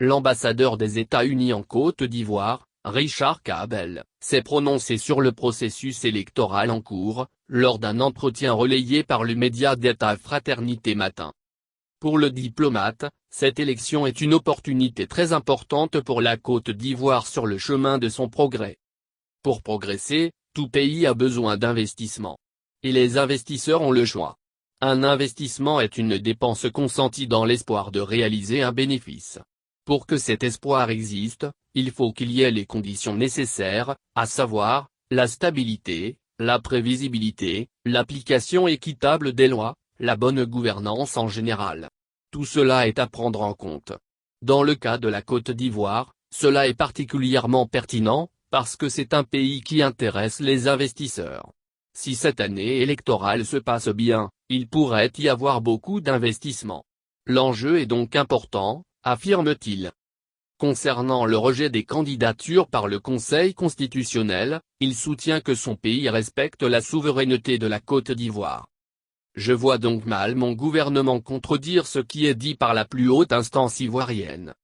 L'ambassadeur des États-Unis en Côte d'Ivoire, Richard Kabel, s'est prononcé sur le processus électoral en cours, lors d'un entretien relayé par le média d'État Fraternité Matin. Pour le diplomate, cette élection est une opportunité très importante pour la Côte d'Ivoire sur le chemin de son progrès. Pour progresser, tout pays a besoin d'investissement. Et les investisseurs ont le choix. Un investissement est une dépense consentie dans l'espoir de réaliser un bénéfice. Pour que cet espoir existe, il faut qu'il y ait les conditions nécessaires, à savoir, la stabilité, la prévisibilité, l'application équitable des lois, la bonne gouvernance en général. Tout cela est à prendre en compte. Dans le cas de la Côte d'Ivoire, cela est particulièrement pertinent, parce que c'est un pays qui intéresse les investisseurs. Si cette année électorale se passe bien, il pourrait y avoir beaucoup d'investissements. L'enjeu est donc important, affirme-t-il. Concernant le rejet des candidatures par le Conseil constitutionnel, il soutient que son pays respecte la souveraineté de la Côte d'Ivoire. Je vois donc mal mon gouvernement contredire ce qui est dit par la plus haute instance ivoirienne.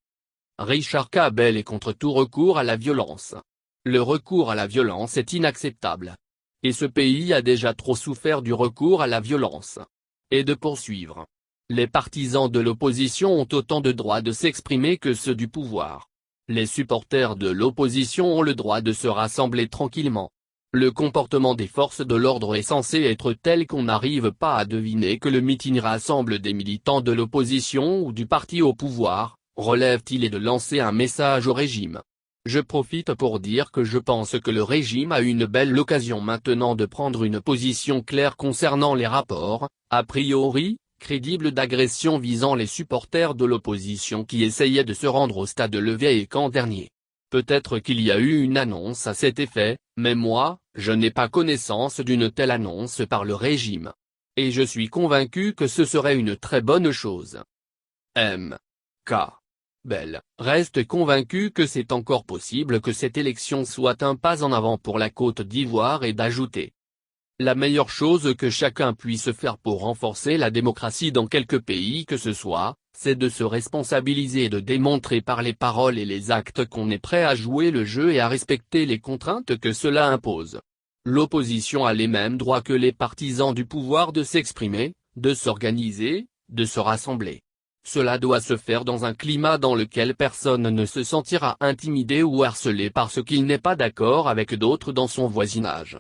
Richard Kabel est contre tout recours à la violence. Le recours à la violence est inacceptable. Et ce pays a déjà trop souffert du recours à la violence. Et de poursuivre. Les partisans de l'opposition ont autant de droits de s'exprimer que ceux du pouvoir. Les supporters de l'opposition ont le droit de se rassembler tranquillement. Le comportement des forces de l'ordre est censé être tel qu'on n'arrive pas à deviner que le meeting rassemble des militants de l'opposition ou du parti au pouvoir, relève-t-il, et de lancer un message au régime. Je profite pour dire que je pense que le régime a une belle occasion maintenant de prendre une position claire concernant les rapports, a priori, crédibles d'agression visant les supporters de l'opposition qui essayaient de se rendre au stade Levier-et-Camp dernier. Peut-être qu'il y a eu une annonce à cet effet, mais moi, je n'ai pas connaissance d'une telle annonce par le régime. Et je suis convaincu que ce serait une très bonne chose. M. K. Bell reste convaincu que c'est encore possible que cette élection soit un pas en avant pour la Côte d'Ivoire et d'ajouter. La meilleure chose que chacun puisse faire pour renforcer la démocratie dans quelque pays que ce soit, c'est de se responsabiliser et de démontrer par les paroles et les actes qu'on est prêt à jouer le jeu et à respecter les contraintes que cela impose. L'opposition a les mêmes droits que les partisans du pouvoir de s'exprimer, de s'organiser, de se rassembler. Cela doit se faire dans un climat dans lequel personne ne se sentira intimidé ou harcelé parce qu'il n'est pas d'accord avec d'autres dans son voisinage.